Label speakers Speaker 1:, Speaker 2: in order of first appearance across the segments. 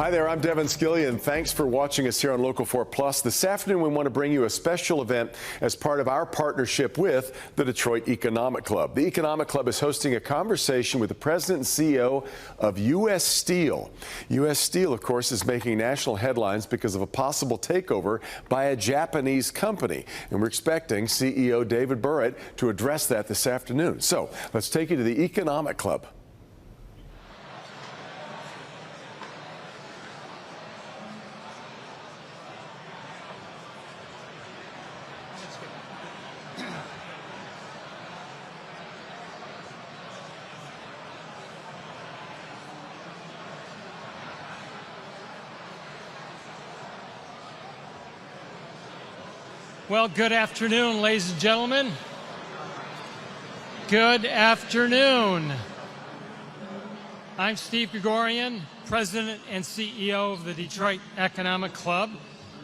Speaker 1: Hi there, I'm Devin Skillian. Thanks for watching us here on Local 4 Plus. This afternoon, we want to bring you a special event as part of our partnership with the Detroit Economic Club. The Economic Club is hosting a conversation with the President and CEO of U.S. Steel. U.S. Steel, of course, is making national headlines because of a possible takeover by a Japanese company. And we're expecting CEO David Burritt to address that this afternoon. So let's take you to the Economic Club.
Speaker 2: Well, good afternoon, ladies and gentlemen. Good afternoon. I'm Steve Gregorian, President and CEO of the Detroit Economic Club.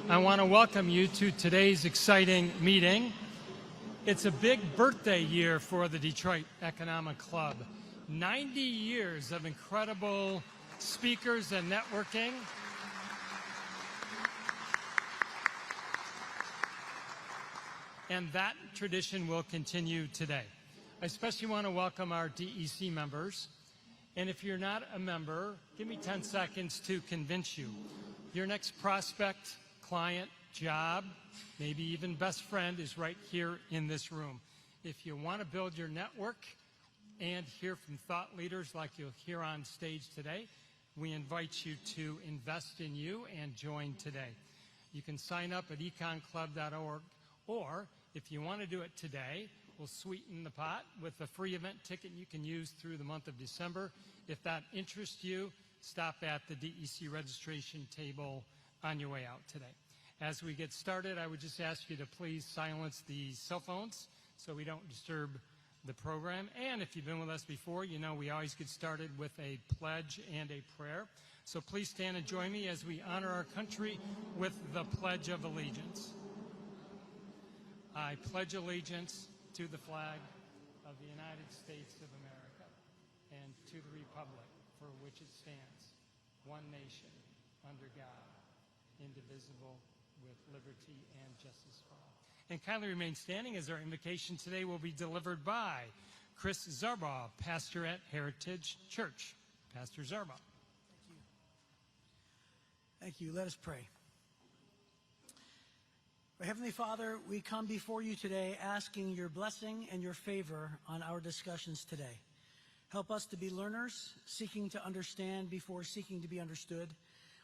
Speaker 2: I want to welcome you to today's exciting meeting. It's a big birthday year for the Detroit Economic Club. 90 years of incredible speakers and networking. And that tradition will continue today. I especially want to welcome our DEC members. And if you're not a member, give me 10 seconds to convince you. Your next prospect, client, job, maybe even best friend is right here in this room. If you want to build your network and hear from thought leaders like you'll hear on stage today, we invite you to invest in you and join today. You can sign up at econclub.org. Or, if you want to do it today, we'll sweeten the pot with a free event ticket you can use through the month of December. If that interests you, stop at the DEC registration table on your way out today. As we get started, I would just ask you to please silence the cell phones so we don't disturb the program. And if you've been with us before, you know we always get started with a pledge and a prayer. So please stand and join me as we honor our country with the Pledge of Allegiance. I pledge allegiance to the flag of the United States of America and to the republic for which it stands, one nation, under God, indivisible, with liberty and justice for all. And kindly remain standing as our invocation today will be delivered by Chris Zarbaugh, pastor at Heritage Church. Pastor Zarbaugh.
Speaker 3: Thank you. Thank you. Let us pray. Heavenly Father, we come before you today asking your blessing and your favor on our discussions today. Help us to be learners, seeking to understand before seeking to be understood.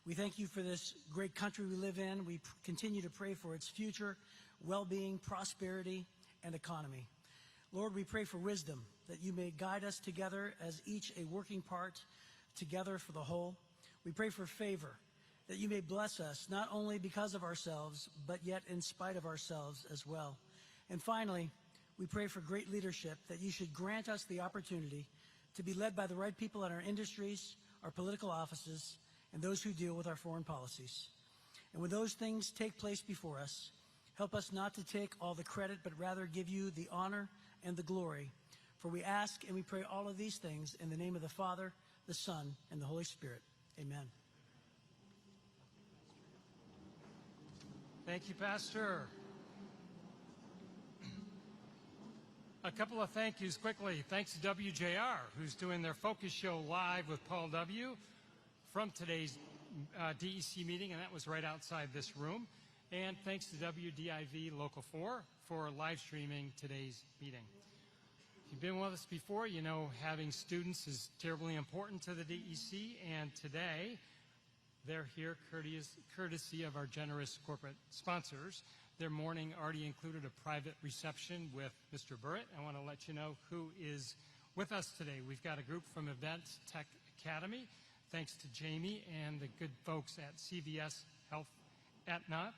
Speaker 3: We thank you for this great country we live in. We continue to pray for its future, well-being, prosperity, and economy. Lord, we pray for wisdom, that you may guide us together as each a working part together for the whole. We pray for favor, that you may bless us, not only because of ourselves, but yet in spite of ourselves as well. And finally, we pray for great leadership, that you should grant us the opportunity to be led by the right people in our industries, our political offices, and those who deal with our foreign policies. And when those things take place before us, help us not to take all the credit, but rather give you the honor and the glory. For we ask and we pray all of these things in the name of the Father, the Son, and the Holy Spirit. Amen.
Speaker 2: Thank you, Pastor. A couple of thank yous quickly. Thanks to WJR, who's doing their focus show live with Paul W. from today's DEC meeting, and that was right outside this room. And thanks to WDIV Local 4 for live streaming today's meeting. If you've been with us before, you know having students is terribly important to the DEC, and today they're here courtesy of our generous corporate sponsors. Their morning already included a private reception with Mr. Burritt. I want to let you know who is with us today. We've got a group from Event Tech Academy, thanks to Jamie and the good folks at CVS Health Aetna.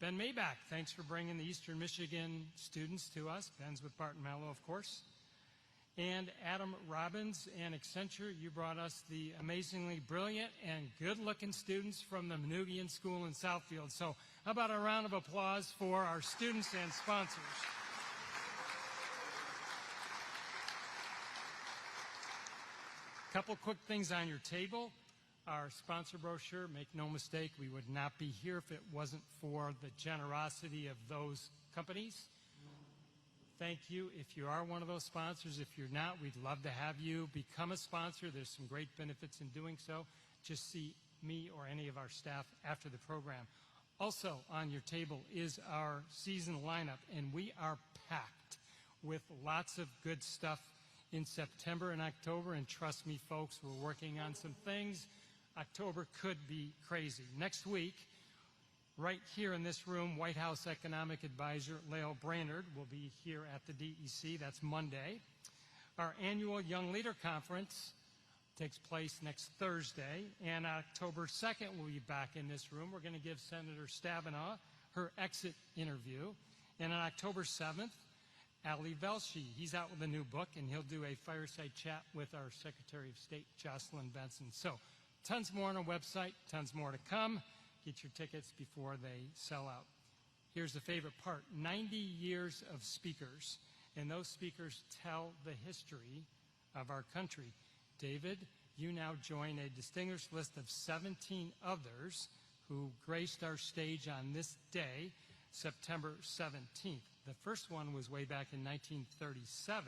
Speaker 2: Ben Maybach, thanks for bringing the Eastern Michigan students to us. Ben's with Barton Mallow, of course. And Adam Robbins and Accenture, you brought us the amazingly brilliant and good-looking students from the Manugian School in Southfield. So how about a round of applause for our students and sponsors? A couple quick things on your table. our sponsor brochure. Make no mistake, we would not be here if it wasn't for the generosity of those companies. Thank you if you are one of those sponsors. If you're not, we'd love to have you become a sponsor. There's some great benefits in doing so. Just see me or any of our staff after the program. Also on your table is our season lineup, and we are packed with lots of good stuff in September and October. And trust me, folks, we're working on some things. October could be crazy. Next week, right here in this room, White House Economic Advisor Lael Brainerd will be here at the DEC. That's Monday. Our annual Young Leader Conference takes place next Thursday, and October 2nd we'll be back in this room. We're going to give Senator Stabenow her exit interview. And on October 7th, Ali Velshi, he's out with a new book, and he'll do a fireside chat with our Secretary of State, Jocelyn Benson. So tons more on our website, tons more to come. Get your tickets before they sell out. Here's the favorite part: 90 years of speakers, and those speakers tell the history of our country. David, you now join a distinguished list of 17 others who graced our stage on this day, September 17th. The first one was way back in 1937,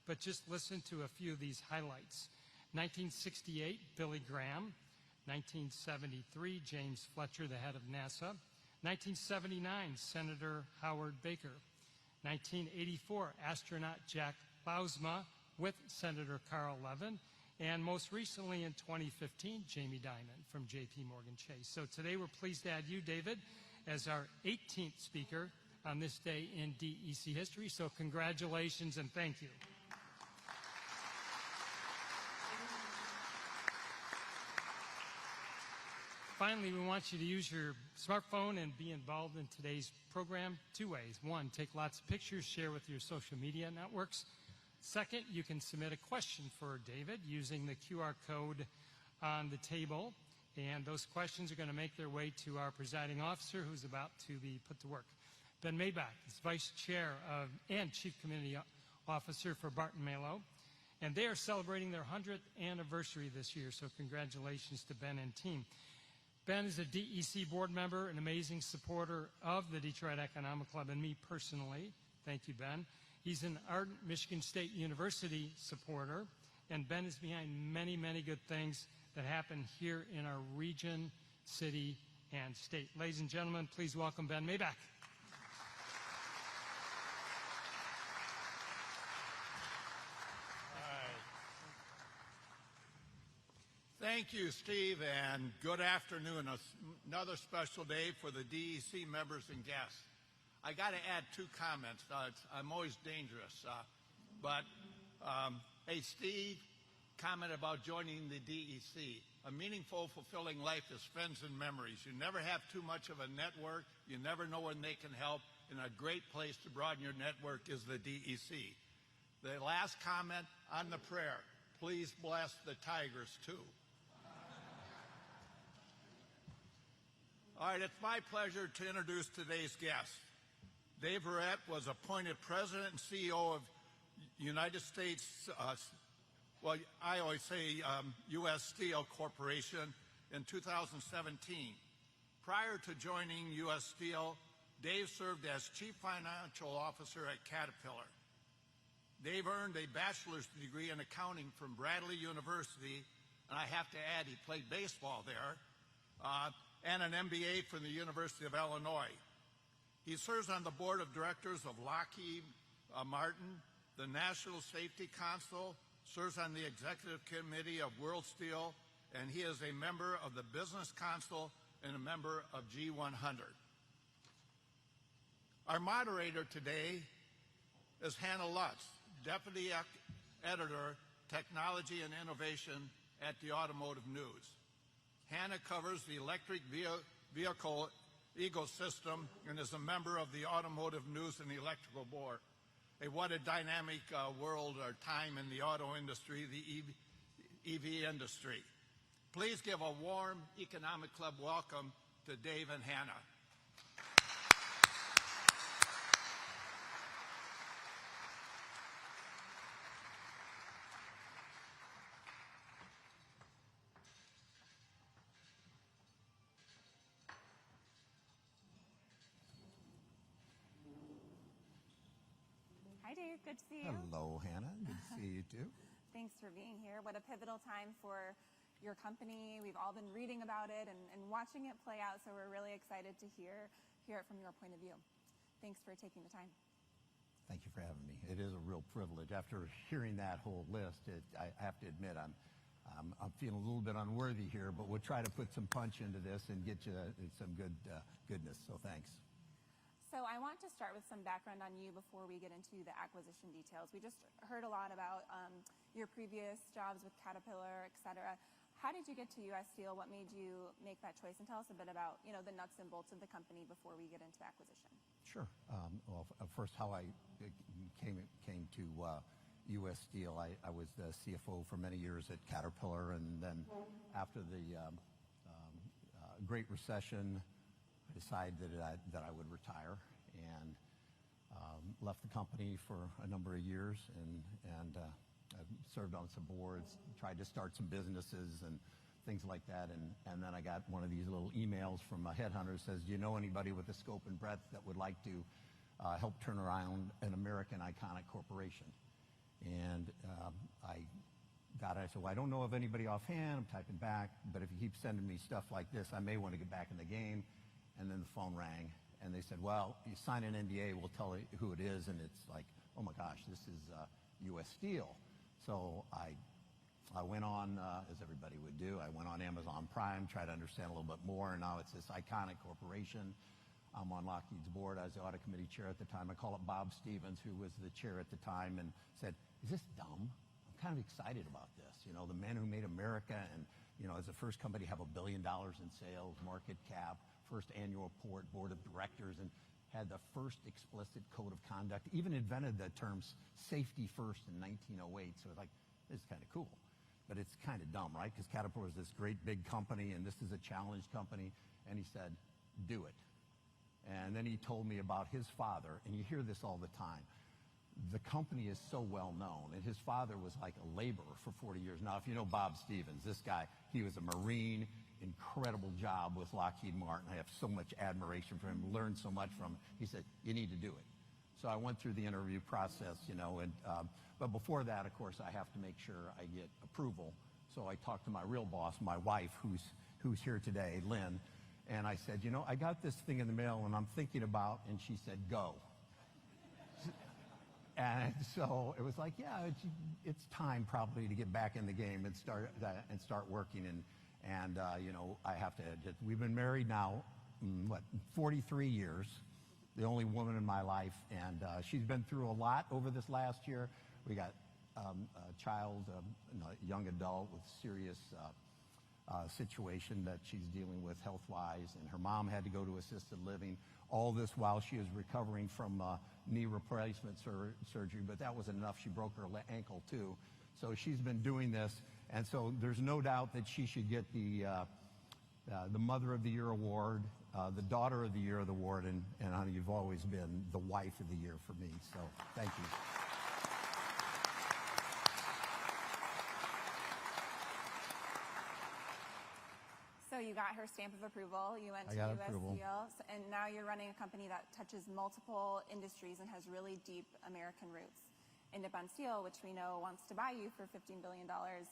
Speaker 2: but just listen to a few of these highlights. 1968, Billy Graham. 1973, James Fletcher, the head of NASA. 1979, Senator Howard Baker. 1984, astronaut Jack Bousma with Senator Carl Levin. And most recently in 2015, Jamie Dimon from J.P. Morgan Chase. So today we're pleased to add you, David, as our 18th speaker on this day in DEC history. So congratulations and thank you. Finally, we want you to use your smartphone and be involved in today's program two ways. One, take lots of pictures, share with your social media networks. Second, you can submit a question for David using the QR code on the table. And those questions are going to make their way to our presiding officer, who's about to be put to work. Ben Maybach is Vice Chair and Chief Community Officer for Barton Malow. And they are celebrating their 100th anniversary this year, so congratulations to Ben and team. Ben is a DEC board member, an amazing supporter of the Detroit Economic Club and me personally. Thank you, Ben. He's an ardent Michigan State University supporter, and Ben is behind many, many good things that happen here in our region, city, and state. Ladies and gentlemen, please welcome Ben Maybach.
Speaker 4: Thank you, Steve, and good afternoon. Another special day for the DEC members and guests. I got to add two comments. I'm always dangerous. Hey, Steve, comment about joining the DEC. A meaningful, fulfilling life is friends and memories. You never have too much of a network. You never know when they can help. And a great place to broaden your network is the DEC. The last comment on the prayer. Please bless the Tigers, too. All right, it's my pleasure to introduce today's guest. Dave Burritt was appointed President and CEO of United States, I always say U.S. Steel Corporation in 2017. Prior to joining U.S. Steel, Dave served as Chief Financial Officer at Caterpillar. Dave earned a bachelor's degree in accounting from Bradley University, and I have to add he played baseball there, and an MBA from the University of Illinois. He serves on the board of directors of Lockheed Martin, the National Safety Council, serves on the executive committee of World Steel, and he is a member of the Business Council and a member of G100. Our moderator today is Hannah Lutz, Deputy Editor, Technology and Innovation at the Automotive News. Hannah covers the electric vehicle ecosystem and is a member of the Automotive News and the Electrical Board. What a dynamic world or time in the auto industry, the EV industry. Please give a warm Economic Club welcome to Dave and Hannah.
Speaker 5: Steve. Good to see you.
Speaker 6: Hello, Hannah. Good to see you too.
Speaker 5: Thanks for being here. What a pivotal time for your company. We've all been reading about it and watching it play out, so we're really excited to hear it from your point of view. Thanks for taking the time.
Speaker 6: Thank you for having me. It is a real privilege. After hearing that whole list, I have to admit I'm feeling a little bit unworthy here, but we'll try to put some punch into this and get you some goodness. So thanks.
Speaker 5: So I want to start with some background on you before we get into the acquisition details. We just heard a lot about your previous jobs with Caterpillar, et cetera. How did you get to U.S. Steel? What made you make that choice? And tell us a bit about, the nuts and bolts of the company before we get into the acquisition.
Speaker 6: Sure. Well, first, how I came to U.S. Steel. I was the CFO for many years at Caterpillar, and then after the Great Recession, I decided that I would retire, and left the company for a number of years, and served on some boards, tried to start some businesses and things like that, and then I got one of these little emails from a headhunter that says, do you know anybody with the scope and breadth that would like to help turn around an American iconic corporation? And I said, well, I don't know of anybody offhand. I'm typing back, but if you keep sending me stuff like this, I may want to get back in the game. And then the phone rang, and they said, well, you sign an NDA, we'll tell you who it is. And it's like, oh my gosh, this is U.S. Steel. So I went on, as everybody would do, I went on Amazon Prime, tried to understand a little bit more, and now it's this iconic corporation. I'm on Lockheed's board. I was the audit committee chair at the time. I call up Bob Stevens, who was the chair at the time, and said, is this dumb? I'm kind of excited about this. The men who made America, and, as the first company to have $1 billion in sales, market cap, first annual report, board of directors, and had the first explicit code of conduct, even invented the terms safety first in 1908. So it's like, this is kind of cool. But it's kind of dumb, right? Because Caterpillar is this great big company, and this is a challenge company. And he said, do it. And then he told me about his father, and you hear this all the time. The company is so well known, and his father was like a laborer for 40 years. Now, if you know Bob Stevens, this guy, he was a Marine, incredible job with Lockheed Martin. I have so much admiration for him, learned so much from him. He said, you need to do it. So I went through the interview process, but before that, of course, I have to make sure I get approval. So I talked to my real boss, my wife, who's here today, Lynn, and I said, I got this thing in the mail and I'm thinking about, and she said, go. And so it was like, yeah, it's time probably to get back in the game and start working. And I have to. We've been married now, 43 years. The only woman in my life, and she's been through a lot over this last year. We got a child, a young adult with serious situation that she's dealing with health-wise, and her mom had to go to assisted living. All this while she was recovering from knee replacement surgery, but that wasn't enough. She broke her ankle too. So she's been doing this, and so there's no doubt that she should get the Mother of the Year award, the Daughter of the Year award, and honey, you've always been the Wife of the Year for me. So thank you.
Speaker 5: So you got her stamp of approval. You went to U.S. Steel, and now you're running a company that touches multiple industries and has really deep American roots. And Nippon Steel, which we know wants to buy you for $15 billion,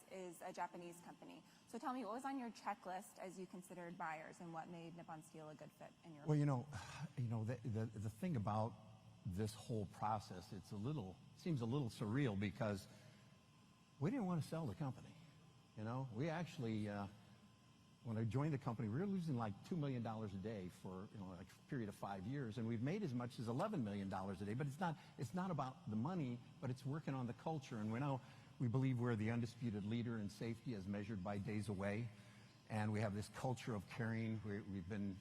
Speaker 5: is a Japanese company. So tell me, what was on your checklist as you considered buyers, and what made Nippon Steel a good fit in your opinion?
Speaker 6: Well, the thing about this whole process, seems a little surreal, because we didn't want to sell the company. We actually, when I joined the company, we were losing like $2 million a day for like a period of 5 years, and we've made as much as $11 million a day. But it's not about the money, but it's working on the culture. And we believe we're the undisputed leader in safety as measured by days away, and we have this culture of caring. We've been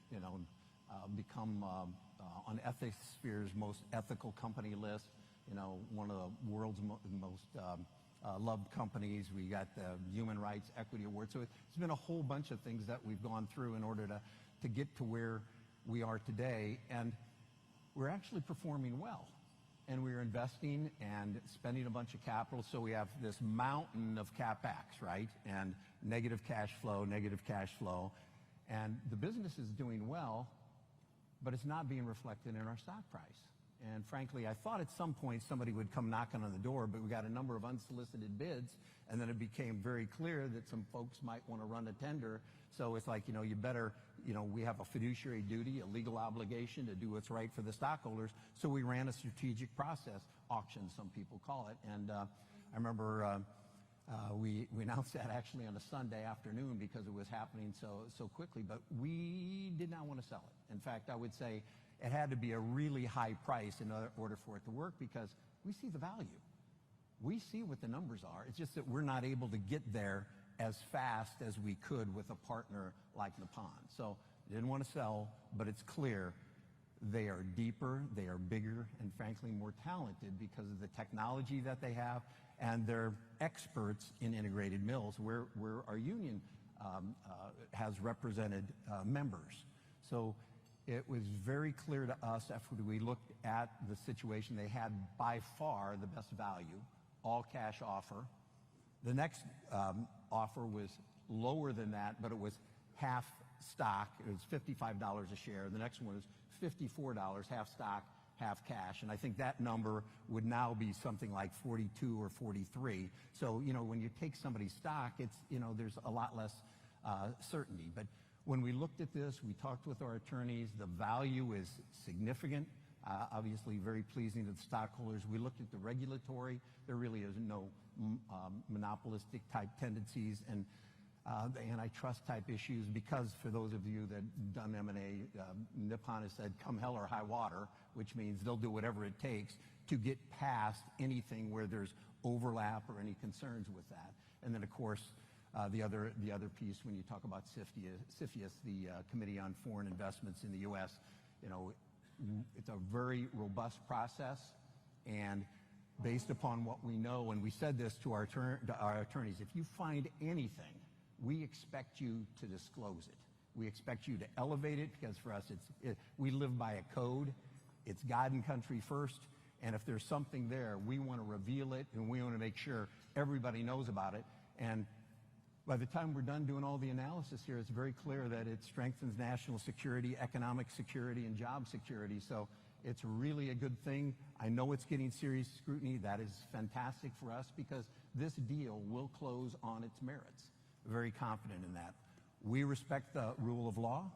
Speaker 6: become on Ethisphere's most ethical company list. One of the world's most loved companies. We got the Human Rights Equity Award. So it's been a whole bunch of things that we've gone through in order to get to where we are today. And we're actually performing well. And we're investing and spending a bunch of capital. So we have this mountain of CapEx, right? And negative cash flow. And the business is doing well, but it's not being reflected in our stock price. And frankly, I thought at some point somebody would come knocking on the door, but we got a number of unsolicited bids, and then it became very clear that some folks might want to run a tender. So it's like, you better, we have a fiduciary duty, a legal obligation to do what's right for the stockholders. So we ran a strategic process, auction, some people call it. And I remember we announced that actually on a Sunday afternoon because it was happening so quickly, but we did not want to sell it. In fact, I would say it had to be a really high price in order for it to work because we see the value. We see what the numbers are. It's just that we're not able to get there as fast as we could with a partner like Nippon. So didn't want to sell, but it's clear they are deeper, they are bigger, and frankly more talented because of the technology that they have, and they're experts in integrated mills where our union has represented members. So it was very clear to us after we looked at the situation, they had by far the best value, all cash offer. The next offer was lower than that, but it was half stock. It was $55 a share. The next one was $54, half stock, half cash. And I think that number would now be something like 42 or 43. So, when you take somebody's stock, it's, there's a lot less certainty. But when we looked at this, we talked with our attorneys. The value is significant, obviously very pleasing to the stockholders. We looked at the regulatory. There really is no monopolistic type tendencies and the antitrust type issues, because for those of you that have done M&A, Nippon has said come hell or high water, which means they'll do whatever it takes to get past anything where there's overlap or any concerns with that. And then, of course, the other piece when you talk about CFIUS, the Committee on Foreign Investments in the U.S., it's a very robust process, and based upon what we know, and we said this to our attorneys, if you find anything, we expect you to disclose it. We expect you to elevate it, because for us, we live by a code. It's God and country first, and if there's something there, we want to reveal it, and we want to make sure everybody knows about it. And by the time we're done doing all the analysis here, it's very clear that it strengthens national security, economic security, and job security. So it's really a good thing. I know it's getting serious scrutiny. That is fantastic for us because this deal will close on its merits. Very confident in that. We respect the rule of law,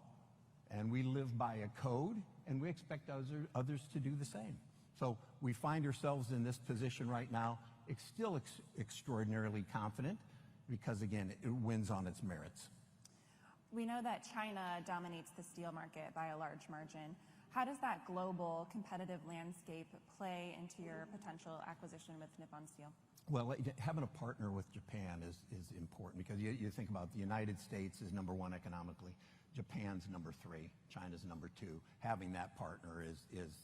Speaker 6: and we live by a code, and we expect others to do the same. So we find ourselves in this position right now, still extraordinarily confident, because, again, it wins on its merits.
Speaker 5: We know that China dominates the steel market by a large margin. How does that global competitive landscape play into your potential acquisition with Nippon Steel?
Speaker 6: Well, having a partner with Japan is important, because you think about the United States is number one economically, Japan's number three, China's number two. Having that partner is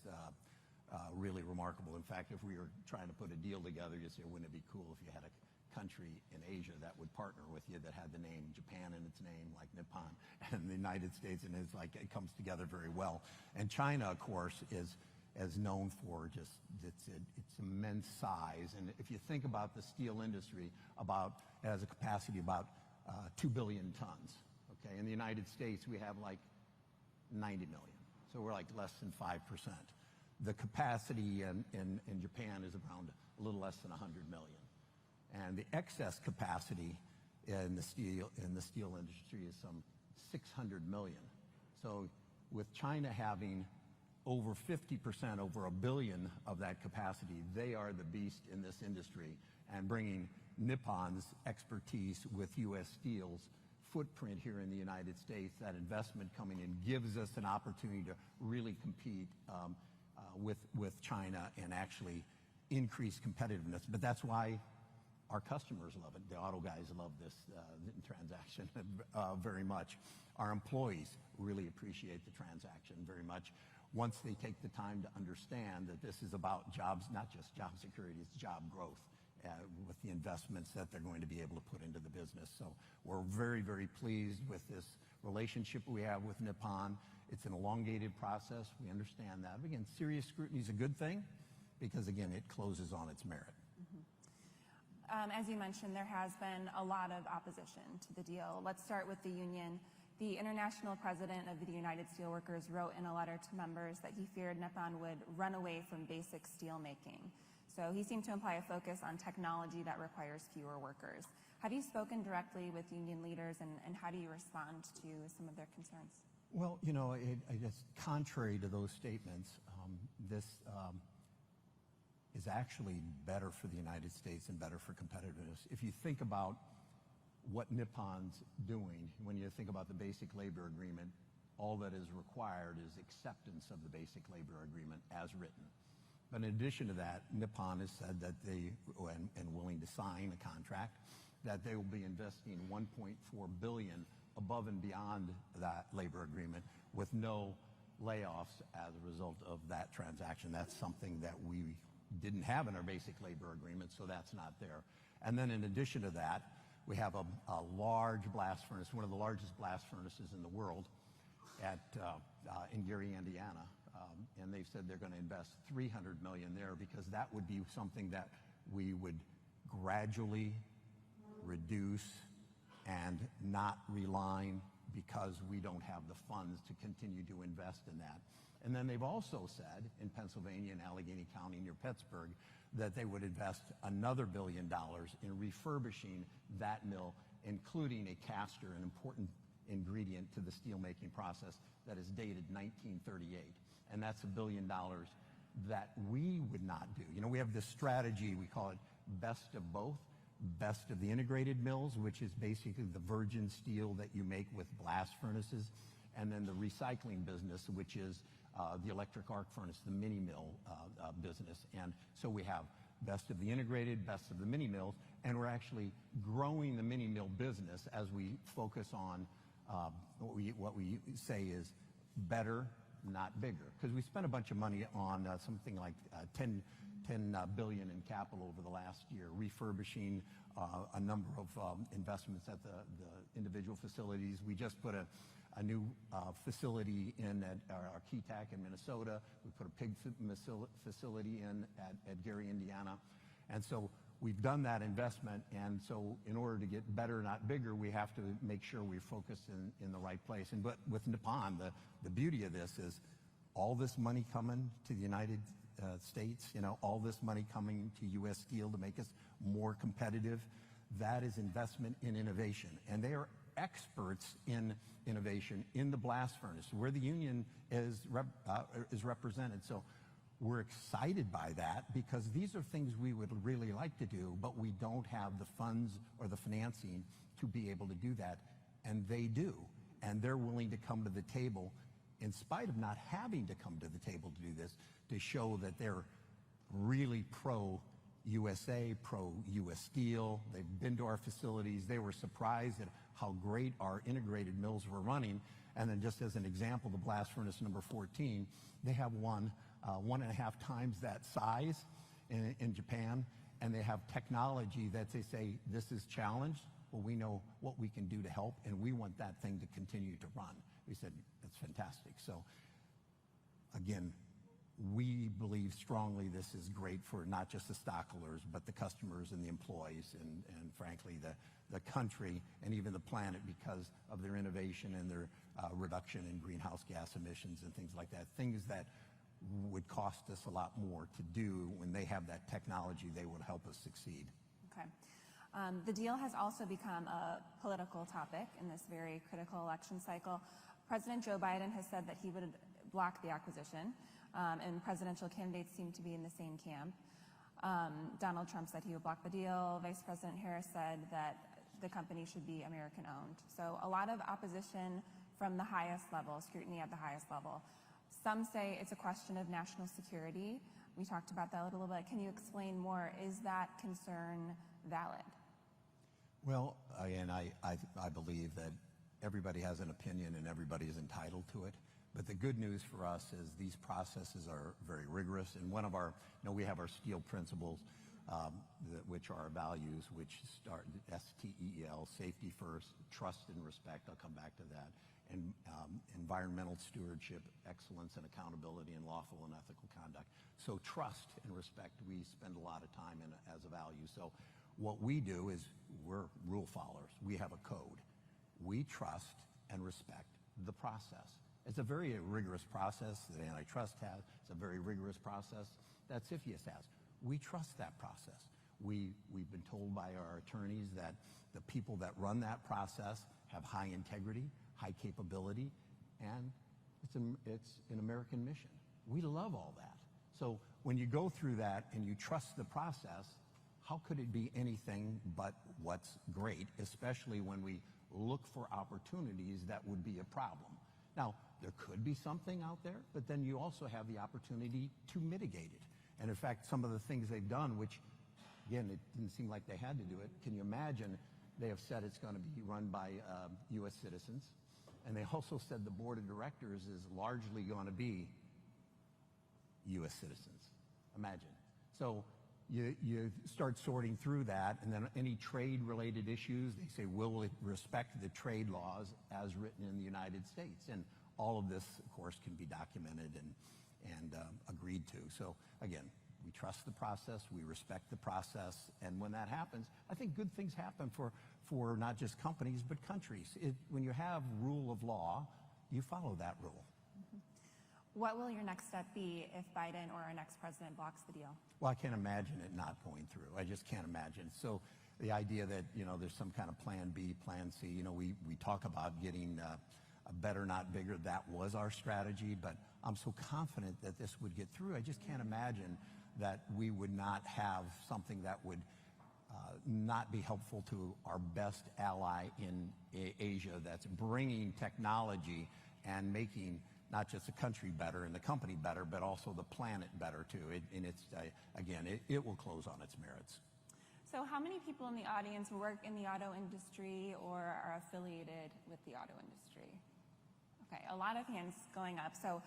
Speaker 6: really remarkable. In fact, if we were trying to put a deal together, you'd say, wouldn't it be cool if you had a country in Asia that would partner with you that had the name Japan in its name, like Nippon, and the United States, and it's like it comes together very well. And China, of course, is known for just its immense size. And if you think about the steel industry, it has a capacity about 2 billion tons. Okay, in the United States, we have like 90 million, so we're like less than 5%. The capacity in Japan is around a little less than 100 million. And the excess capacity in the steel industry is some 600 million. So with China having over 50%, over a billion of that capacity, they are the beast in this industry, and bringing Nippon's expertise with U.S. Steel's footprint here in the United States, that investment coming in gives us an opportunity to really compete with China and actually increase competitiveness. But that's why our customers love it. The auto guys love this transaction very much. Our employees really appreciate the transaction very much once they take the time to understand that this is about jobs, not just job security, it's job growth with the investments that they're going to be able to put into the business. So we're very, very pleased with this relationship we have with Nippon. It's an elongated process. We understand that. Again, serious scrutiny is a good thing because, again, it closes on its merit.
Speaker 5: As you mentioned, there has been a lot of opposition to the deal. Let's start with the union. The international president of the United Steelworkers wrote in a letter to members that he feared Nippon would run away from basic steel making. So he seemed to imply a focus on technology that requires fewer workers. Have you spoken directly with union leaders, and how do you respond to some of their concerns?
Speaker 6: Well, you know, I guess contrary to those statements, this is actually better for the United States and better for competitiveness. If you think about what Nippon's doing, when you think about the basic labor agreement, all that is required is acceptance of the basic labor agreement as written. But in addition to that, Nippon has said that they, and willing to sign a contract, that they will be investing $1.4 billion above and beyond that labor agreement with no layoffs as a result of that transaction. That's something that we didn't have in our basic labor agreement, so that's not there. And then in addition to that, we have a large blast furnace, one of the largest blast furnaces in the world in Gary, Indiana. And they've said they're going to invest $300 million there, because that would be something that we would gradually reduce and not relying, because we don't have the funds to continue to invest in that. And then they've also said in Pennsylvania and Allegheny County near Pittsburgh that they would invest another $1 billion in refurbishing that mill, including a caster, an important ingredient to the steelmaking process that is dated 1938. And that's $1 billion that we would not do. You know, we have this strategy, we call it best of both. Best of the integrated mills, which is basically the virgin steel that you make with blast furnaces, and then the recycling business, which is the electric arc furnace, the mini mill business. And so we have best of the integrated, best of the mini mills, and we're actually growing the mini mill business as we focus on what we say is better, not bigger. Because we spent a bunch of money on something like $10 billion in capital over the last year, refurbishing a number of investments at the individual facilities. We just put a new facility in at our Keetac in Minnesota. We put a pig facility in at Gary, Indiana. And so we've done that investment. And so in order to get better, not bigger, we have to make sure we're focused in the right place. And but with Nippon, the beauty of this is all this money coming to the United States, you know, all this money coming to U.S. Steel to make us more competitive, that is investment in innovation. And they are experts in innovation in the blast furnace, where the union is represented. So we're excited by that, because these are things we would really like to do, but we don't have the funds or the financing to be able to do that. And they do. And they're willing to come to the table, in spite of not having to come to the table to do this, to show that they're really pro-USA, pro-U.S. Steel. They've been to our facilities. They were surprised at how great our integrated mills were running. And then just as an example, the blast furnace number 14, they have one and a half times that size in Japan, and they have technology that they say, this is challenged, well, we know what we can do to help, and we want that thing to continue to run. We said, that's fantastic. So again, we believe strongly this is great for not just the stockholders, but the customers and the employees, and frankly, the country and even the planet, because of their innovation and their reduction in greenhouse gas emissions and things like that, things that would cost us a lot more to do. When they have that technology, they will help us succeed.
Speaker 5: Okay. The deal has also become a political topic in this very critical election cycle. President Joe Biden has said that he would block the acquisition, and presidential candidates seem to be in the same camp. Donald Trump said he would block the deal. Vice President Harris said that the company should be American-owned. So a lot of opposition from the highest level, scrutiny at the highest level. Some say it's a question of national security. We talked about that a little bit. Can you explain more? Is that concern valid?
Speaker 6: Well, again, I believe that everybody has an opinion and everybody is entitled to it. But the good news for us is these processes are very rigorous. And one of our, we have our steel principles, which are our values, which start STEEL, safety first, trust and respect. I'll come back to that. And environmental stewardship, excellence and accountability, and lawful and ethical conduct. So trust and respect, we spend a lot of time in as a value. So what we do is we're rule followers. We have a code. We trust and respect the process. It's a very rigorous process that antitrust has. It's a very rigorous process that CFIUS has. We trust that process. We've been told by our attorneys that the people that run that process have high integrity, high capability, and it's an American mission. We love all that. So when you go through that and you trust the process, how could it be anything but what's great, especially when we look for opportunities that would be a problem? Now, there could be something out there, but then you also have the opportunity to mitigate it. And in fact, some of the things they've done, which, again, it didn't seem like they had to do it. Can you imagine? They have said it's going to be run by U.S. citizens. And they also said the board of directors is largely going to be U.S. citizens. Imagine. So you start sorting through that, and then any trade-related issues, they say, will it respect the trade laws as written in the United States? And all of this, of course, can be documented and agreed to. So, again, we trust the process, we respect the process, and when that happens, I think good things happen for not just companies, but countries. When you have rule of law, you follow that rule.
Speaker 5: What will your next step be if Biden or our next president blocks the deal?
Speaker 6: Well, I can't imagine it not going through. I just can't imagine. So the idea that, there's some kind of plan B, plan C, we talk about getting a better, not bigger. That was our strategy, but I'm so confident that this would get through. I just can't imagine that we would not have something that would not be helpful to our best ally in Asia, that's bringing technology and making not just the country better and the company better, but also the planet better too. It will close on its merits.
Speaker 5: So how many people in the audience work in the auto industry or are affiliated with the auto industry? Okay, a lot of hands going up. So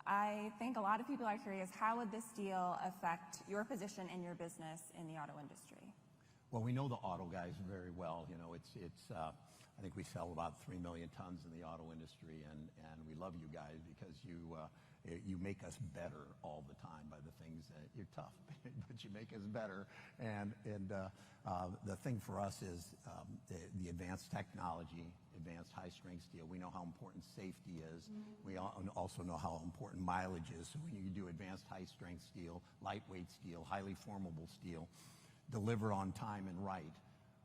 Speaker 5: I think a lot of people are curious, how would this deal affect your position in your business in the auto industry?
Speaker 6: Well, we know the auto guys very well. I think we sell about 3 million tons in the auto industry, and we love you guys because you make us better all the time by the things that you're tough, but you make us better. And the thing for us is the advanced technology, advanced high-strength steel. We know how important safety is. We also know how important mileage is. So when you do advanced high-strength steel, lightweight steel, highly formable steel, deliver on time and right,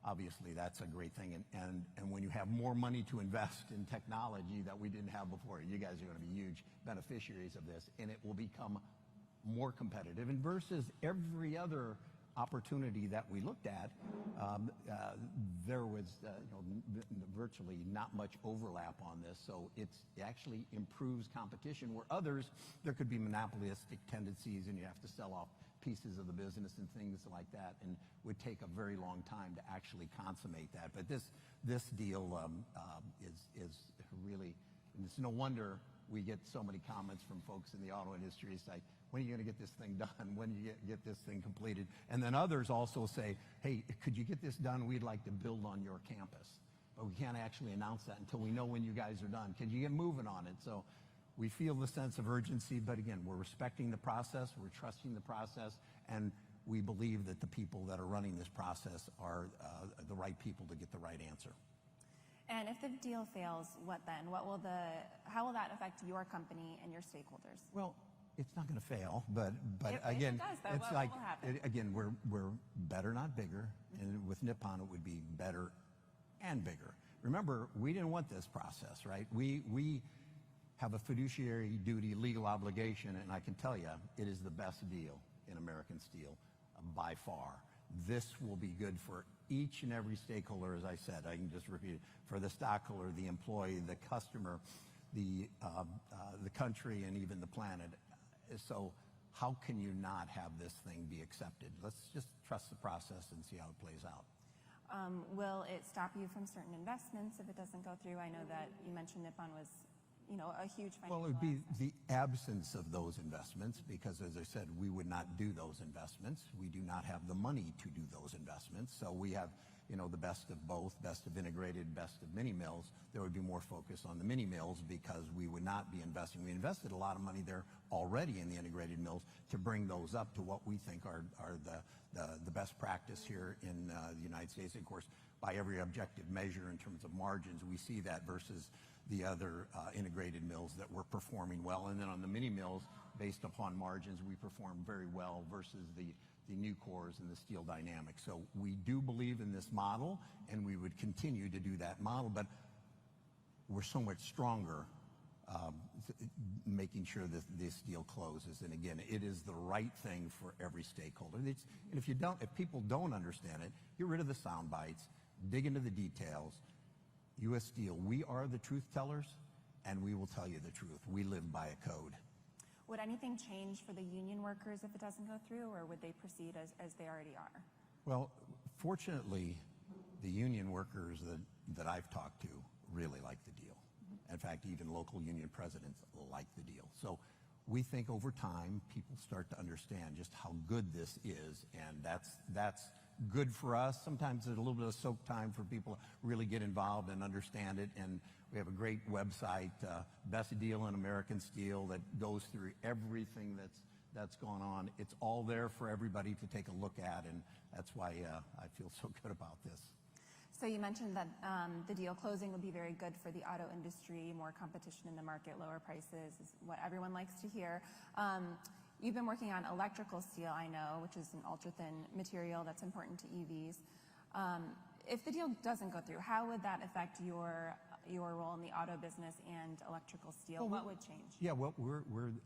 Speaker 6: obviously that's a great thing. And when you have more money to invest in technology that we didn't have before, you guys are going to be huge beneficiaries of this, and it will become more competitive. And versus every other opportunity that we looked at, there was virtually not much overlap on this. So it actually improves competition where others, there could be monopolistic tendencies and you have to sell off pieces of the business and things like that, and would take a very long time to actually consummate that. But this deal is really, and it's no wonder we get so many comments from folks in the auto industry. It's like, when are you going to get this thing done? When do you get this thing completed? And then others also say, hey, could you get this done? We'd like to build on your campus. But we can't actually announce that until we know when you guys are done. Can you get moving on it? So we feel the sense of urgency, but again, we're respecting the process, we're trusting the process, and we believe that the people that are running this process are the right people to get the right answer.
Speaker 5: And if the deal fails, what then? How will that affect your company and your stakeholders?
Speaker 6: Well, it's not going to fail, but
Speaker 5: if
Speaker 6: again,
Speaker 5: it does, though,
Speaker 6: it's
Speaker 5: what will happen?
Speaker 6: Again, we're better, not bigger, and with Nippon, it would be better and bigger. Remember, we didn't want this process, right? We have a fiduciary duty, legal obligation, and I can tell you, it is the best deal in American steel by far. This will be good for each and every stakeholder, as I said. I can just repeat it, for the stockholder, the employee, the customer, the country, and even the planet. So how can you not have this thing be accepted? Let's just trust the process and see how it plays out.
Speaker 5: Will it stop you from certain investments if it doesn't go through? I know that you mentioned Nippon was a huge financial
Speaker 6: Well, it would be
Speaker 5: asset.
Speaker 6: the absence of those investments because, as I said, we would not do those investments. We do not have the money to do those investments. So we have, the best of both, best of integrated, best of mini mills. There would be more focus on the mini mills because we would not be investing. We invested a lot of money there already in the integrated mills to bring those up to what we think are the best practice here in the United States. Of course, by every objective measure in terms of margins, we see that versus the other integrated mills that were performing well. And then on the mini mills, based upon margins, we perform very well versus the new cores and the Steel Dynamics. So we do believe in this model, and we would continue to do that model, but we're so much stronger making sure that this deal closes. And again, it is the right thing for every stakeholder. And if people don't understand it, get rid of the sound bites, dig into the details. U.S. Steel, we are the truth tellers, and we will tell you the truth. We live by a code.
Speaker 5: Would anything change for the union workers if it doesn't go through, or would they proceed as they already are?
Speaker 6: Well, fortunately, the union workers that I've talked to really like the deal. In fact, even local union presidents like the deal. So we think over time, people start to understand just how good this is, and that's good for us. Sometimes there's a little bit of soak time for people to really get involved and understand it, and we have a great website, Best Deal in American Steel, that goes through everything that's gone on. It's all there for everybody to take a look at, and that's why I feel so good about this.
Speaker 5: So you mentioned that the deal closing would be very good for the auto industry, more competition in the market, lower prices is what everyone likes to hear. You've been working on electrical steel, I know, which is an ultra-thin material that's important to EVs. If the deal doesn't go through, how would that affect your role in the auto business and electrical steel? What would change?
Speaker 6: Yeah, well,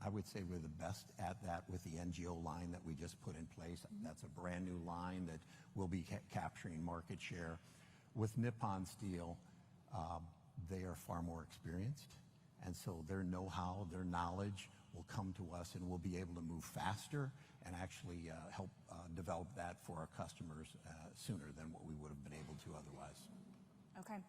Speaker 6: I would say we're the best at that with the NGO line that we just put in place. That's a brand new line that will be capturing market share. With Nippon Steel, they are far more experienced, and so their know-how, their knowledge will come to us, and we'll be able to move faster and actually help develop that for our customers sooner than what we would have been able to otherwise.
Speaker 5: Okay.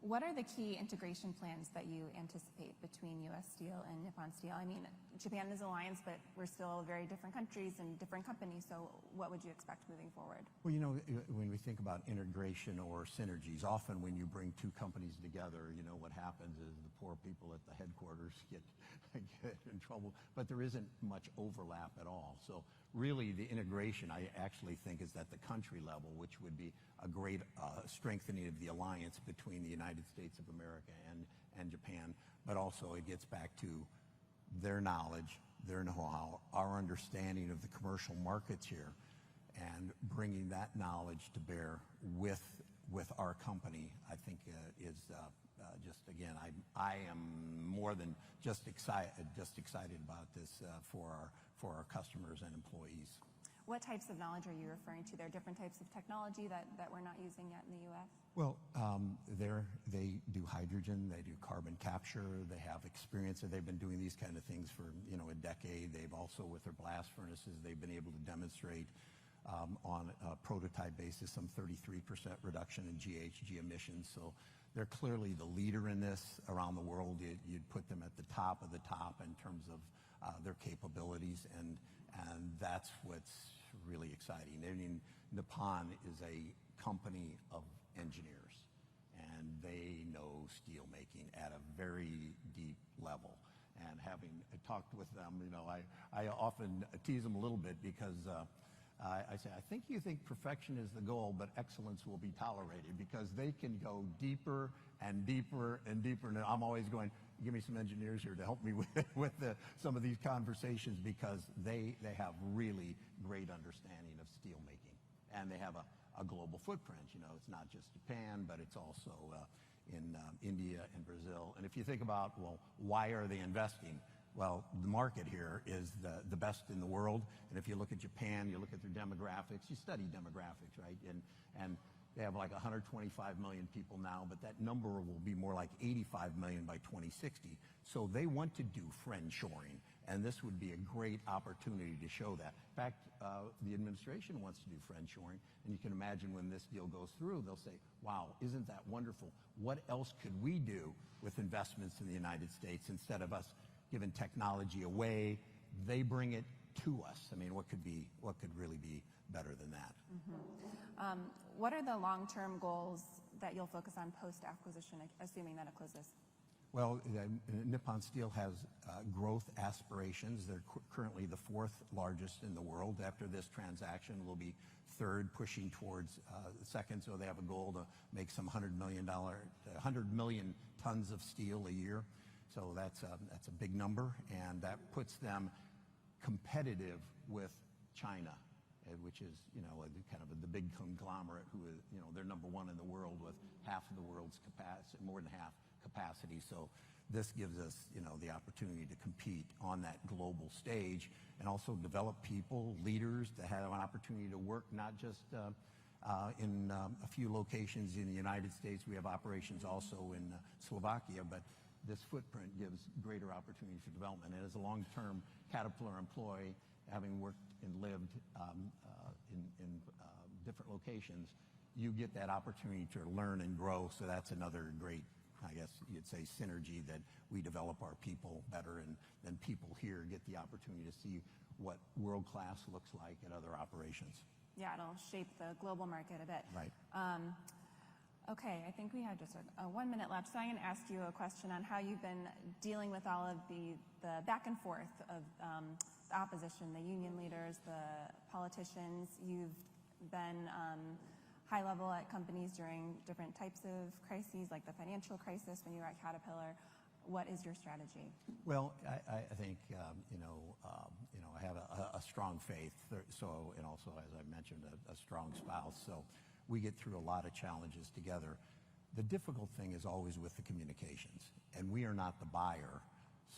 Speaker 5: What are the key integration plans that you anticipate between U.S. Steel and Nippon Steel? I mean, Japan is an alliance, but we're still very different countries and different companies, so what would you expect moving forward?
Speaker 6: Well, you know, when we think about integration or synergies, often when you bring two companies together, you know, what happens is the poor people at the headquarters get in trouble, but there isn't much overlap at all. So really the integration, I actually think, is at the country level, which would be a great strengthening of the alliance between the United States of America and Japan, but also it gets back to their knowledge, their know-how, our understanding of the commercial markets here, and bringing that knowledge to bear with our company, I think is just, again, I am more than just excited about this for our customers and employees.
Speaker 5: What types of knowledge are you referring to? There are different types of technology that we're not using yet in the U.S.?
Speaker 6: Well, they do hydrogen, they do carbon capture, they have experience, and they've been doing these kind of things for, you know, a decade. They've also, with their blast furnaces, they've been able to demonstrate on a prototype basis some 33% reduction in GHG emissions. So they're clearly the leader in this around the world. You'd put them at the top of the top in terms of their capabilities, and that's what's really exciting. I mean, Nippon is a company of engineers, and they know steel making at a very deep level. And having talked with them, you know, I often tease them a little bit because I say, I think you think perfection is the goal, but excellence will be tolerated, because they can go deeper and deeper and deeper. And I'm always going, give me some engineers here to help me with some of these conversations, because they have really great understanding of steel making, and they have a global footprint. You know, it's not just Japan, but it's also in India and Brazil. And if you think about, well, why are they investing? Well, the market here is the best in the world. And if you look at Japan, you look at their demographics, you study demographics, right? And they have like 125 million people now, but that number will be more like 85 million by 2060. So they want to do friendshoring, and this would be a great opportunity to show that. In fact, the administration wants to do friendshoring, and you can imagine when this deal goes through, they'll say, wow, isn't that wonderful? What else could we do with investments in the United States instead of us giving technology away? They bring it to us. I mean, what could really be better than that?
Speaker 5: Mm-hmm. What are the long-term goals that you'll focus on post-acquisition, assuming that it closes?
Speaker 6: Well, Nippon Steel has growth aspirations. They're currently the fourth largest in the world. After this transaction, we'll be third, pushing towards second. So they have a goal to make some $100 million tons of steel a year. So that's a big number, and that puts them competitive with China, which is, kind of the big conglomerate who is, they're number one in the world with half of the world's capacity, more than half capacity. So this gives us, the opportunity to compete on that global stage and also develop people, leaders, to have an opportunity to work not just in a few locations in the United States. We have operations also in Slovakia, but this footprint gives greater opportunity for development. And as a long-term Caterpillar employee, having worked and lived in different locations, you get that opportunity to learn and grow. So that's another great, I guess you'd say, synergy, that we develop our people better, and then people here get the opportunity to see what world-class looks like at other operations.
Speaker 5: Yeah, it'll shape the global market a bit.
Speaker 6: Right.
Speaker 5: Okay, I think we have just a 1 minute left, so I'm going to ask you a question on how you've been dealing with all of the back and forth of the opposition, the union leaders, the politicians. You've been high level at companies during different types of crises, like the financial crisis when you were at Caterpillar. What is your strategy?
Speaker 6: Well, I think I have a strong faith. So, and also, as I mentioned, a strong spouse. So we get through a lot of challenges together. The difficult thing is always with the communications, and we are not the buyer.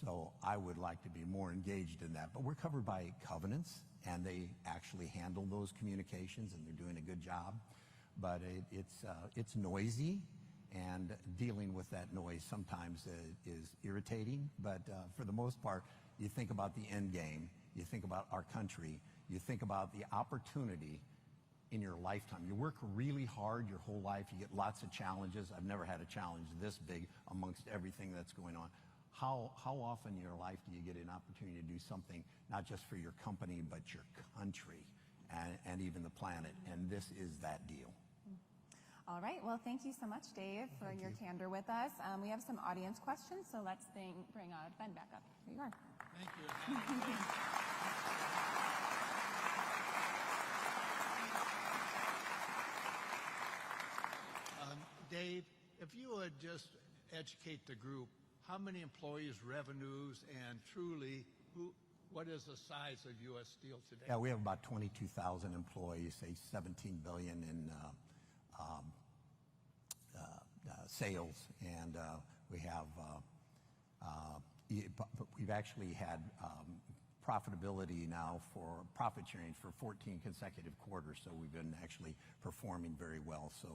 Speaker 6: So I would like to be more engaged in that. But we're covered by covenants, and they actually handle those communications, and they're doing a good job. But it's noisy, and dealing with that noise sometimes is irritating. But for the most part, you think about the end game, you think about our country, you think about the opportunity in your lifetime. You work really hard your whole life, you get lots of challenges. I've never had a challenge this big amongst everything that's going on. How often in your life do you get an opportunity to do something not just for your company, but your country and even the planet? And this is that deal.
Speaker 5: All right. Well, thank you so much, Dave, for your candor with us. We have some audience questions, so let's bring Ben back up. Here you are.
Speaker 4: Thank you. Dave, if you would just educate the group, how many employees, revenues, and truly, what is the size of U.S. Steel today?
Speaker 6: Yeah, we have about 22,000 employees, say $17 billion in sales, and we have we've actually had profitability now for profit sharing for 14 consecutive quarters. So we've been actually performing very well. So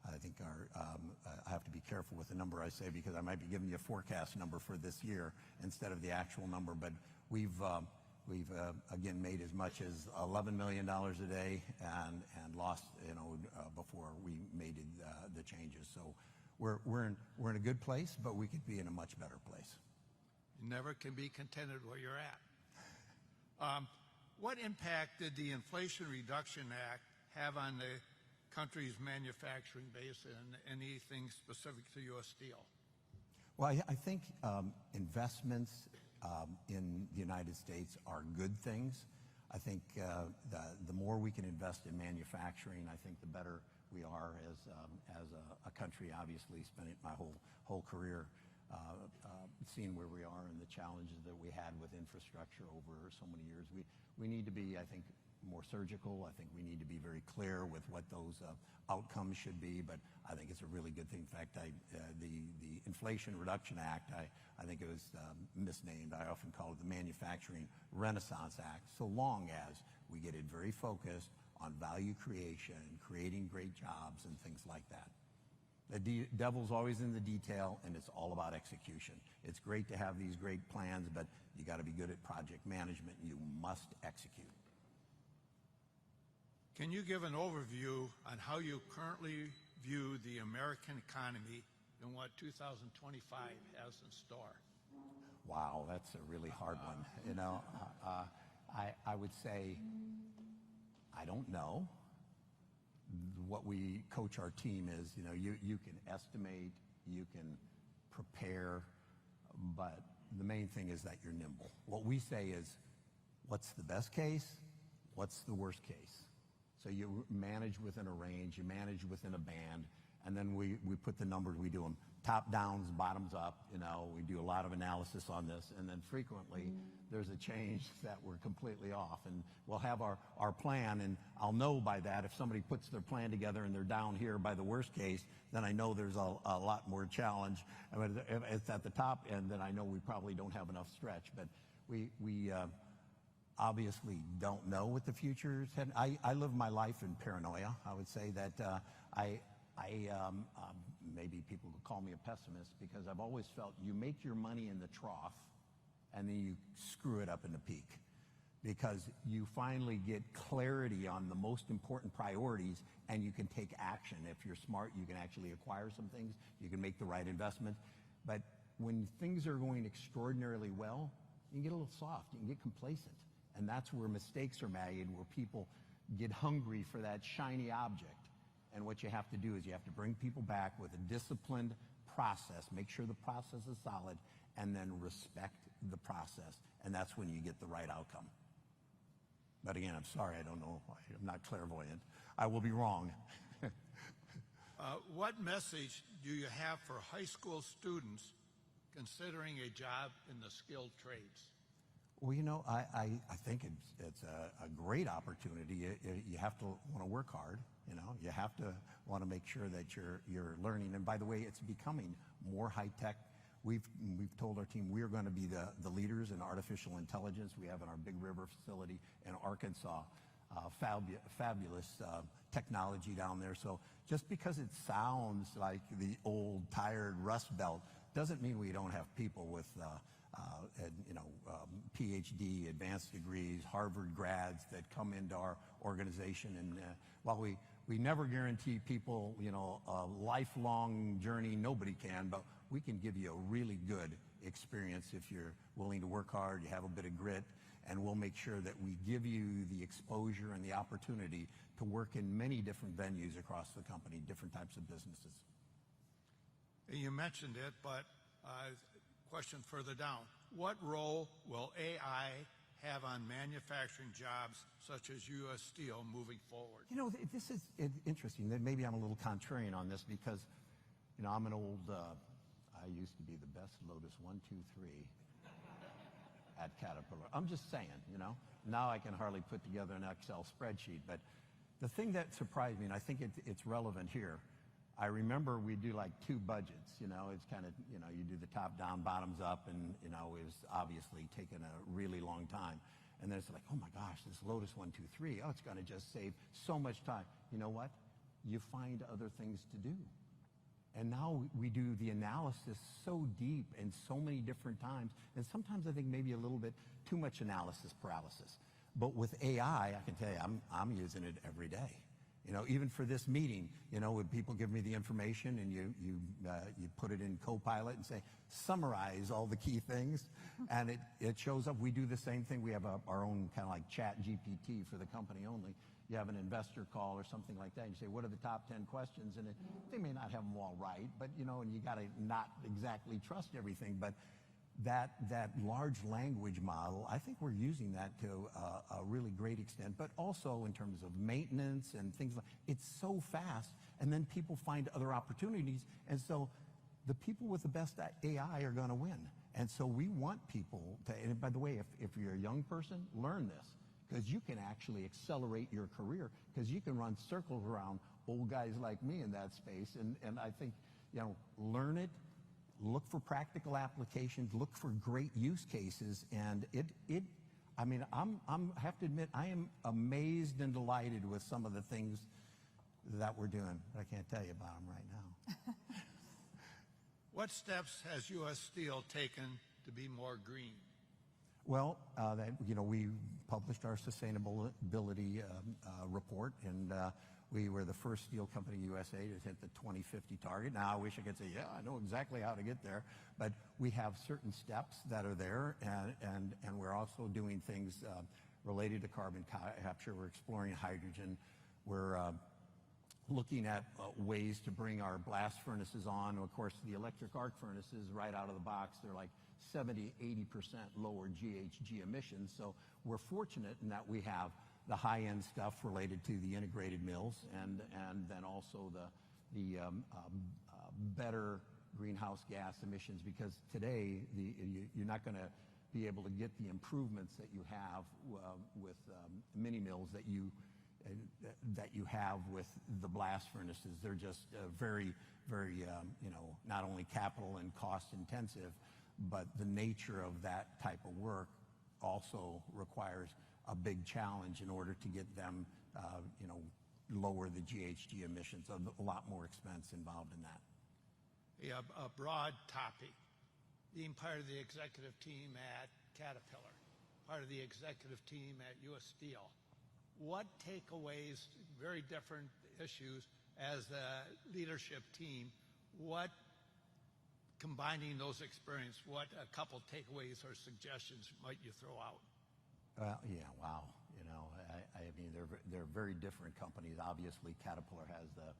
Speaker 6: I think I have to be careful with the number I say, because I might be giving you a forecast number for this year instead of the actual number. But we've again made as much as $11 million a day and lost, before we made the changes. So we're in a good place, but we could be in a much better place.
Speaker 4: You never can be contented where you're at. What impact did the Inflation Reduction Act have on the country's manufacturing base, and anything specific to U.S. Steel?
Speaker 6: Well, I think investments in the United States are good things. I think the more we can invest in manufacturing, I think the better we are as a country. Obviously, spending my whole career seeing where we are and the challenges that we had with infrastructure over so many years. We need to be, I think, more surgical. I think we need to be very clear with what those outcomes should be, but I think it's a really good thing. In fact, the Inflation Reduction Act, I think it was misnamed. I often call it the Manufacturing Renaissance Act, so long as we get it very focused on value creation, creating great jobs and things like that. The devil's always in the detail, and it's all about execution. It's great to have these great plans, but you got to be good at project management. You must execute.
Speaker 4: Can you give an overview on how you currently view the American economy and what 2025 has in store?
Speaker 6: Wow, that's a really hard one. I would say I don't know. What we coach our team is, you can estimate, you can prepare, but the main thing is that you're nimble. What we say is, what's the best case? What's the worst case? So you manage within a range, you manage within a band, and then we put the numbers, we do them top downs, bottoms up, we do a lot of analysis on this, and then frequently there's a change that we're completely off, and we'll have our plan, and I'll know by that if somebody puts their plan together and they're down here by the worst case, then I know there's a lot more challenge. I mean, if it's at the top end, then I know we probably don't have enough stretch, but we obviously don't know what the future is heading. I live my life in paranoia. I would say that maybe people could call me a pessimist because I've always felt you make your money in the trough and then you screw it up in the peak because you finally get clarity on the most important priorities and you can take action. If you're smart, you can actually acquire some things. You can make the right investment. But when things are going extraordinarily well, you can get a little soft. You can get complacent. And that's where mistakes are made, where people get hungry for that shiny object. And what you have to do is you have to bring people back with a disciplined process, make sure the process is solid, and then respect the process. And that's when you get the right outcome. But again, I'm sorry, I don't know. I'm not clairvoyant. I will be wrong.
Speaker 4: What message do you have for high school students considering a job in the skilled trades?
Speaker 6: Well, I think it's a great opportunity. You have to want to work hard. You have to want to make sure that you're learning. And by the way, it's becoming more high tech. We've told our team we are going to be the leaders in artificial intelligence. We have in our Big River facility in Arkansas, fabulous technology down there. So just because it sounds like the old tired Rust Belt doesn't mean we don't have people with PhD, advanced degrees, Harvard grads that come into our organization. And while we never guarantee people, a lifelong journey, nobody can, but we can give you a really good experience if you're willing to work hard, you have a bit of grit, and we'll make sure that we give you the exposure and the opportunity to work in many different venues across the company, different types of businesses.
Speaker 4: You mentioned it, but question further down. What role will AI have on manufacturing jobs such as U.S. Steel moving forward?
Speaker 6: This is interesting. Maybe I'm a little contrarian on this because, I'm an old, I used to be the best Lotus 1, 2, 3 at Caterpillar. I'm just saying, now I can hardly put together an Excel spreadsheet. But the thing that surprised me, and I think it's relevant here, I remember we do like 2 budgets, it's kind of, you do the top down, bottoms up, and, it was obviously taken a really long time. And then it's like, oh my gosh, this Lotus 1, 2, 3, it's going to just save so much time. You know what? You find other things to do. And now we do the analysis so deep and so many different times, and sometimes I think maybe a little bit too much analysis paralysis. But with AI, I can tell you, I'm using it every day. Even for this meeting, when people give me the information and you put it in Copilot and say, summarize all the key things, and it shows up. We do the same thing. We have our own kind of like chat GPT for the company only. You have an investor call or something like that, and you say, what are the top 10 questions? And they may not have them all right, but, and you got to not exactly trust everything. But that large language model, I think we're using that to a really great extent, but also in terms of maintenance and things like it's so fast, and then people find other opportunities, and so the people with the best AI are going to win. And so we want people to, and by the way, if you're a young person, learn this, because you can actually accelerate your career, because you can run circles around old guys like me in that space, and I think, learn it. Look for practical applications, look for great use cases, and I have to admit, I am amazed and delighted with some of the things that we're doing. But I can't tell you about them right now.
Speaker 4: What steps has U.S. Steel taken to be more green?
Speaker 6: Well, we published our sustainability report, and we were the first steel company in USA to hit the 2050 target. Now, I wish I could say, yeah, I know exactly how to get there, but we have certain steps that are there, and we're also doing things related to carbon capture. We're exploring hydrogen. We're looking at ways to bring our blast furnaces on. Of course, the electric arc furnaces right out of the box, they're like 70–80% lower GHG emissions. So we're fortunate in that we have the high-end stuff related to the integrated mills, and then also the better greenhouse gas emissions, because today you're not going to be able to get the improvements that you have with mini mills that you have with the blast furnaces. They're just very, very, not only capital and cost intensive, but the nature of that type of work also requires a big challenge in order to get them, lower the GHG emissions. A lot more expense involved in that.
Speaker 4: A broad topic. Being part of the executive team at Caterpillar, part of the executive team at U.S. Steel, what takeaways, very different issues as a leadership team, what, combining those experiences, what a couple takeaways or suggestions might you throw out?
Speaker 6: Yeah, wow. I mean, they're very different companies. Obviously, Caterpillar has the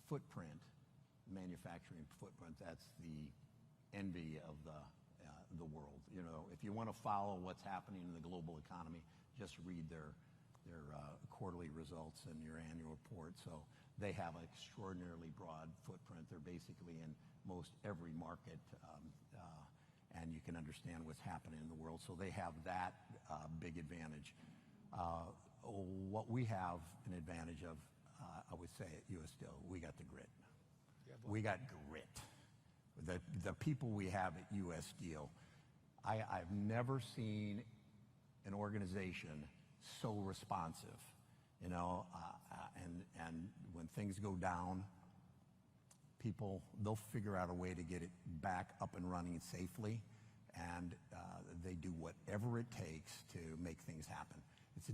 Speaker 6: footprint, manufacturing footprint. That's the envy of the world. If you want to follow what's happening in the global economy, just read their quarterly results and your annual report. So they have an extraordinarily broad footprint. They're basically in most every market, and you can understand what's happening in the world. So they have that big advantage. What we have an advantage of, I would say at U.S. Steel, we got the grit. We got grit. The people we have at U.S. Steel, I've never seen an organization so responsive, and when things go down, people, they'll figure out a way to get it back up and running safely, and they do whatever it takes to make things happen. It's a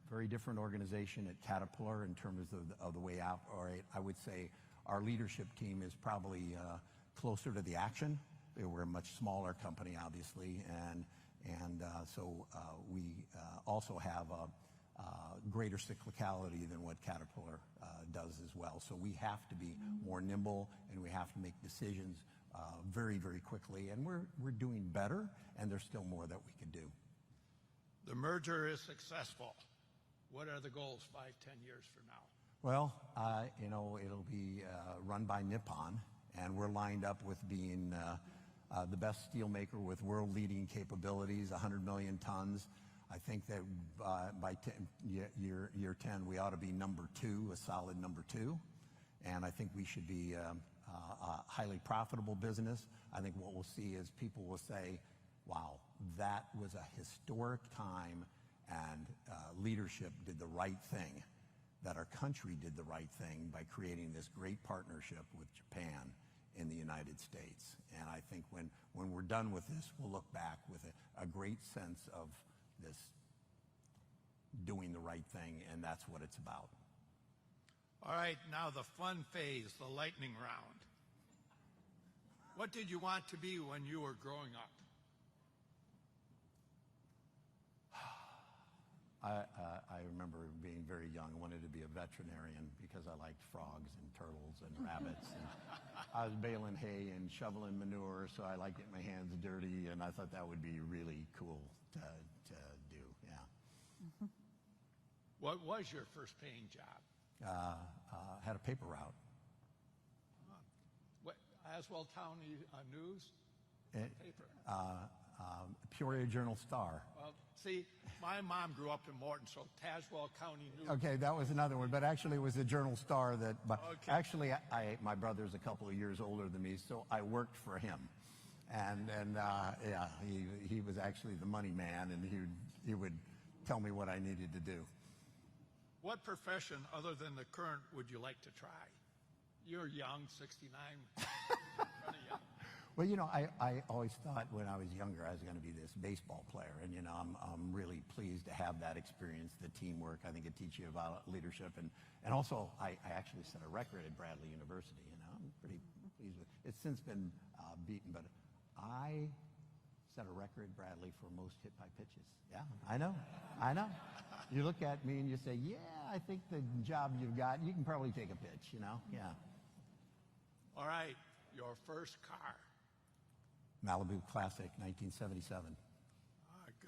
Speaker 6: very different organization at Caterpillar in terms of the way we operate. I would say our leadership team is probably closer to the action. We're a much smaller company, obviously, and so we also have a greater cyclicality than what Caterpillar does as well. So we have to be more nimble, and we have to make decisions very, very quickly. And we're doing better, and there's still more that we can do.
Speaker 4: The merger is successful. What are the goals 5, 10 years from now?
Speaker 6: Well, it'll be run by Nippon, and we're lined up with being the best steelmaker with world-leading capabilities, 100 million tons. I think that by year 10, we ought to be number 2, a solid number 2. And I think we should be a highly profitable business. I think what we'll see is people will say, wow, that was a historic time, and leadership did the right thing, that our country did the right thing by creating this great partnership with Japan in the United States. And I think when we're done with this, we'll look back with a great sense of this doing the right thing, and that's what it's about.
Speaker 4: All right, now the fun phase, the lightning round. What did you want to be when you were growing up?
Speaker 6: I remember being very young. I wanted to be a veterinarian because I liked frogs and turtles and rabbits. And I was baling hay and shoveling manure, so I liked getting my hands dirty, and I thought that would be really cool to do, yeah.
Speaker 5: Mm-hmm.
Speaker 4: What was your first paying job?
Speaker 6: Had a paper route.
Speaker 4: Aswell County News? Paper.
Speaker 6: Peoria Journal-Star.
Speaker 4: Well, see, my mom grew up in Morton, so Tazewell County News.
Speaker 6: Okay, that was another one, but actually it was the Journal-Star that, but
Speaker 4: okay.
Speaker 6: Actually my brother's a couple of years older than me, so I worked for him. And yeah, he was actually the money man, and he would tell me what I needed to do.
Speaker 4: What profession other than the current would you like to try? You're young, 69, pretty young.
Speaker 6: Well, I always thought when I was younger I was going to be this baseball player, and I'm really pleased to have that experience, the teamwork. I think it teaches you about leadership, and also I actually set a record at Bradley University. I'm pretty pleased with it. It's since been beaten, but I set a record, Bradley, for most hit by pitches. Yeah, I know. I know. You look at me and you say, yeah, I think the job you've got, you can probably take a pitch, you know? Yeah.
Speaker 4: All right, your first car.
Speaker 6: Malibu Classic, 1977.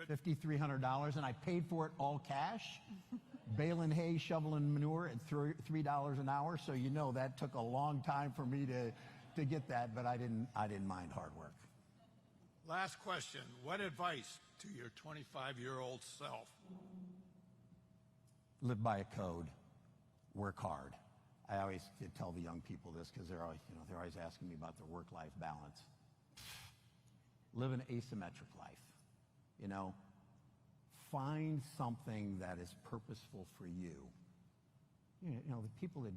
Speaker 4: Good.
Speaker 6: $5,300, and I paid for it all cash. Baling hay, shoveling manure at $3 an hour, so you know that took a long time for me to get that, but I didn't mind hard work.
Speaker 4: Last question. What advice to your 25-year-old self?
Speaker 6: Live by a code. Work hard. I always tell the young people this because they're always asking me about their work-life balance. Live an asymmetric life. You know, find something that is purposeful for you. You know, the people that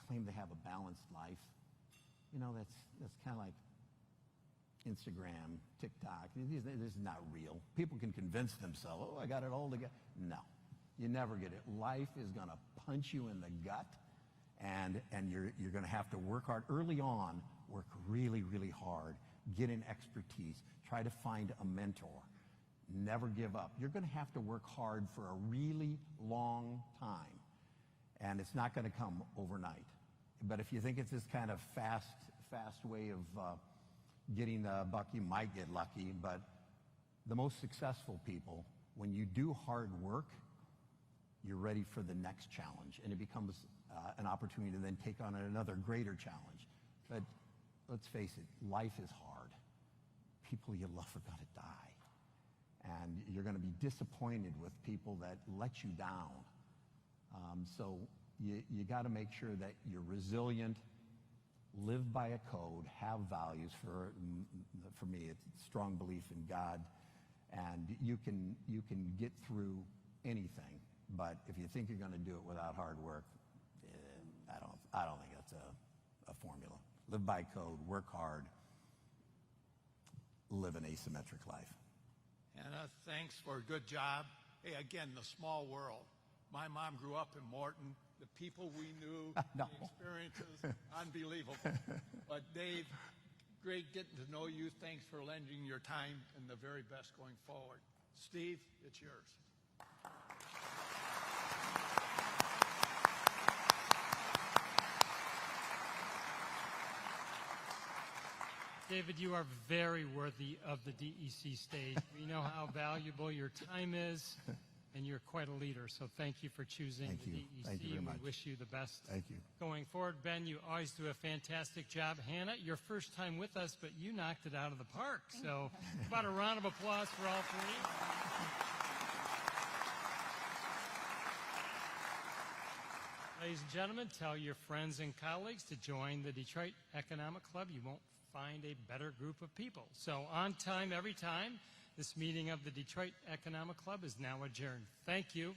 Speaker 6: claim to have a balanced life, you know, that's kind of like Instagram, TikTok. This is not real. People can convince themselves, oh, I got it all together. No, you never get it. Life is going to punch you in the gut, and you're going to have to work hard. Early on, work really, really hard. Get an expertise. Try to find a mentor. Never give up. You're going to have to work hard for a really long time, and it's not going to come overnight. But if you think it's this kind of fast way of getting the buck, you might get lucky. But the most successful people, when you do hard work, you're ready for the next challenge, and it becomes an opportunity to then take on another greater challenge. But let's face it, life is hard. People you love are going to die, and you're going to be disappointed with people that let you down. So you got to make sure that you're resilient, live by a code, have values. For me, it's strong belief in God, and you can get through anything. But if you think you're going to do it without hard work, I don't think that's a formula. Live by code, work hard, live an asymmetric life.
Speaker 4: Anna, thanks for a good job. Hey, again, the small world. My mom grew up in Morton. The people we knew,
Speaker 6: No.
Speaker 4: the experiences, unbelievable. But Dave, great getting to know you. Thanks for lending your time, and the very best going forward. Steve, it's yours.
Speaker 2: David, you are very worthy of the DEC stage. We know how valuable your time is, and you're quite a leader. So thank you for choosing the DEC.
Speaker 6: Thank you very much.
Speaker 2: We wish you the best.
Speaker 6: Thank you.
Speaker 2: Going forward, Ben, you always do a fantastic job. Hannah, your first time with us, but you knocked it out of the park. So about a round of applause for all three. Ladies and gentlemen, tell your friends and colleagues to join the Detroit Economic Club. You won't find a better group of people. So on time, every time, this meeting of the Detroit Economic Club is now adjourned. Thank you.